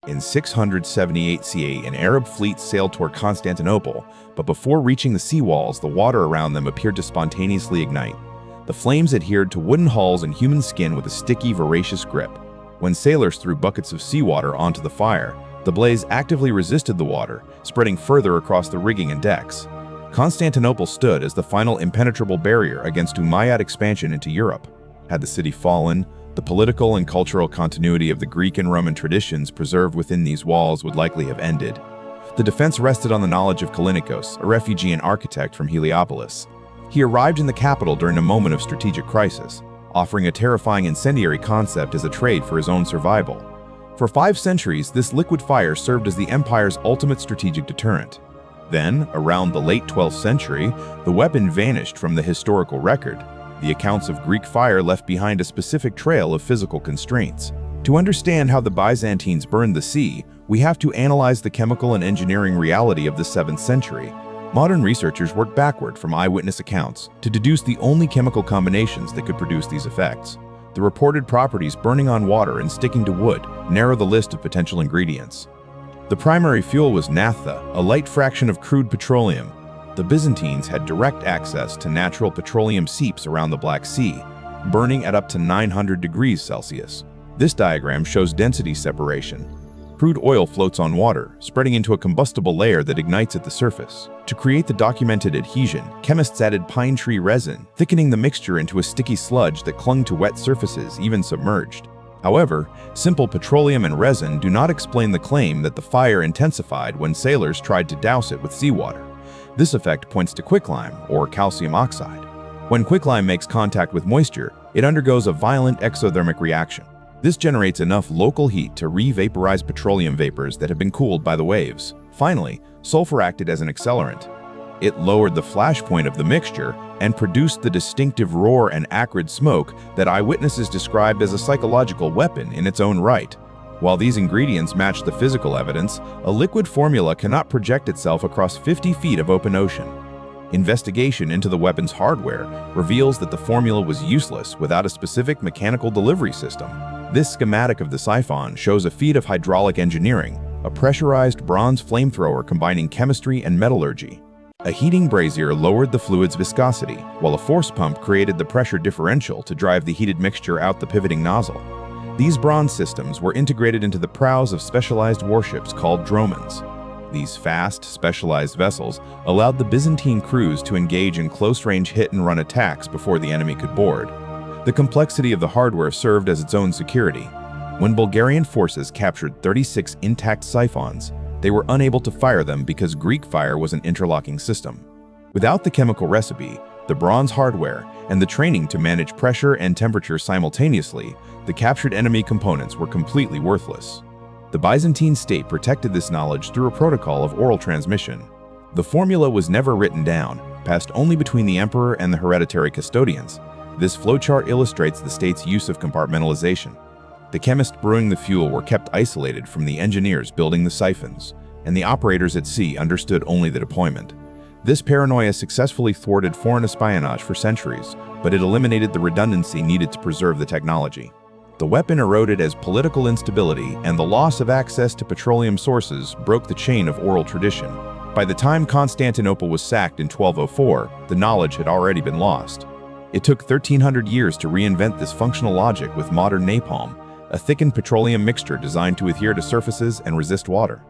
In 678 CE, an Arab fleet sailed toward Constantinople, but before reaching the seawalls, the water around them appeared to spontaneously ignite. The flames adhered to wooden hulls and human skin with a sticky, voracious grip. When sailors threw buckets of seawater onto the fire, the blaze actively resisted the water, spreading further across the rigging and decks. Constantinople stood as the final impenetrable barrier against Umayyad expansion into Europe. Had the city fallen, the political and cultural continuity of the Greek and Roman traditions preserved within these walls would likely have ended. The defense rested on the knowledge of Callinicos, a refugee and architect from Heliopolis. He arrived in the capital during a moment of strategic crisis, offering a terrifying incendiary concept as a trade for his own survival. For 5 centuries, this liquid fire served as the empire's ultimate strategic deterrent. Then, around the late 12th century, the weapon vanished from the historical record. The accounts of Greek fire left behind a specific trail of physical constraints. To understand how the Byzantines burned the sea, we have to analyze the chemical and engineering reality of the 7th century. Modern researchers work backward from eyewitness accounts to deduce the only chemical combinations that could produce these effects. The reported properties burning on water and sticking to wood narrow the list of potential ingredients. The primary fuel was naphtha, a light fraction of crude petroleum. The Byzantines had direct access to natural petroleum seeps around the Black Sea, burning at up to 900 degrees Celsius. This diagram shows density separation. Crude oil floats on water, spreading into a combustible layer that ignites at the surface. To create the documented adhesion, chemists added pine tree resin, thickening the mixture into a sticky sludge that clung to wet surfaces, even submerged. However, simple petroleum and resin do not explain the claim that the fire intensified when sailors tried to douse it with seawater. This effect points to quicklime, or calcium oxide. When quicklime makes contact with moisture, it undergoes a violent exothermic reaction. This generates enough local heat to re-vaporize petroleum vapors that have been cooled by the waves. Finally, sulfur acted as an accelerant. It lowered the flash point of the mixture and produced the distinctive roar and acrid smoke that eyewitnesses described as a psychological weapon in its own right. While these ingredients match the physical evidence, a liquid formula cannot project itself across 50 feet of open ocean. Investigation into the weapon's hardware reveals that the formula was useless without a specific mechanical delivery system. This schematic of the siphon shows a feat of hydraulic engineering, a pressurized bronze flamethrower combining chemistry and metallurgy. A heating brazier lowered the fluid's viscosity, while a force pump created the pressure differential to drive the heated mixture out the pivoting nozzle. These bronze systems were integrated into the prows of specialized warships called dromons. These fast, specialized vessels allowed the Byzantine crews to engage in close-range hit-and-run attacks before the enemy could board. The complexity of the hardware served as its own security. When Bulgarian forces captured 36 intact siphons, they were unable to fire them because Greek fire was an interlocking system. Without the chemical recipe, the bronze hardware, and the training to manage pressure and temperature simultaneously, the captured enemy components were completely worthless. The Byzantine state protected this knowledge through a protocol of oral transmission. The formula was never written down, passed only between the emperor and the hereditary custodians. This flowchart illustrates the state's use of compartmentalization. The chemists brewing the fuel were kept isolated from the engineers building the siphons, and the operators at sea understood only the deployment. This paranoia successfully thwarted foreign espionage for centuries, but it eliminated the redundancy needed to preserve the technology. The weapon eroded as political instability and the loss of access to petroleum sources broke the chain of oral tradition. By the time Constantinople was sacked in 1204, the knowledge had already been lost. It took 1,300 years to reinvent this functional logic with modern napalm, a thickened petroleum mixture designed to adhere to surfaces and resist water.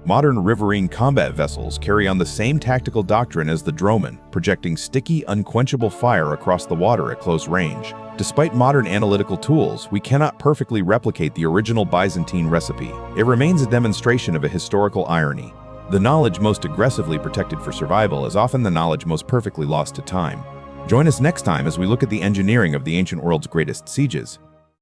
Modern riverine combat vessels carry on the same tactical doctrine as the dromon, projecting sticky, unquenchable fire across the water at close range. Despite modern analytical tools, we cannot perfectly replicate the original Byzantine recipe. It remains a demonstration of a historical irony. The knowledge most aggressively protected for survival is often the knowledge most perfectly lost to time. Join us next time as we look at the engineering of the ancient world's greatest sieges.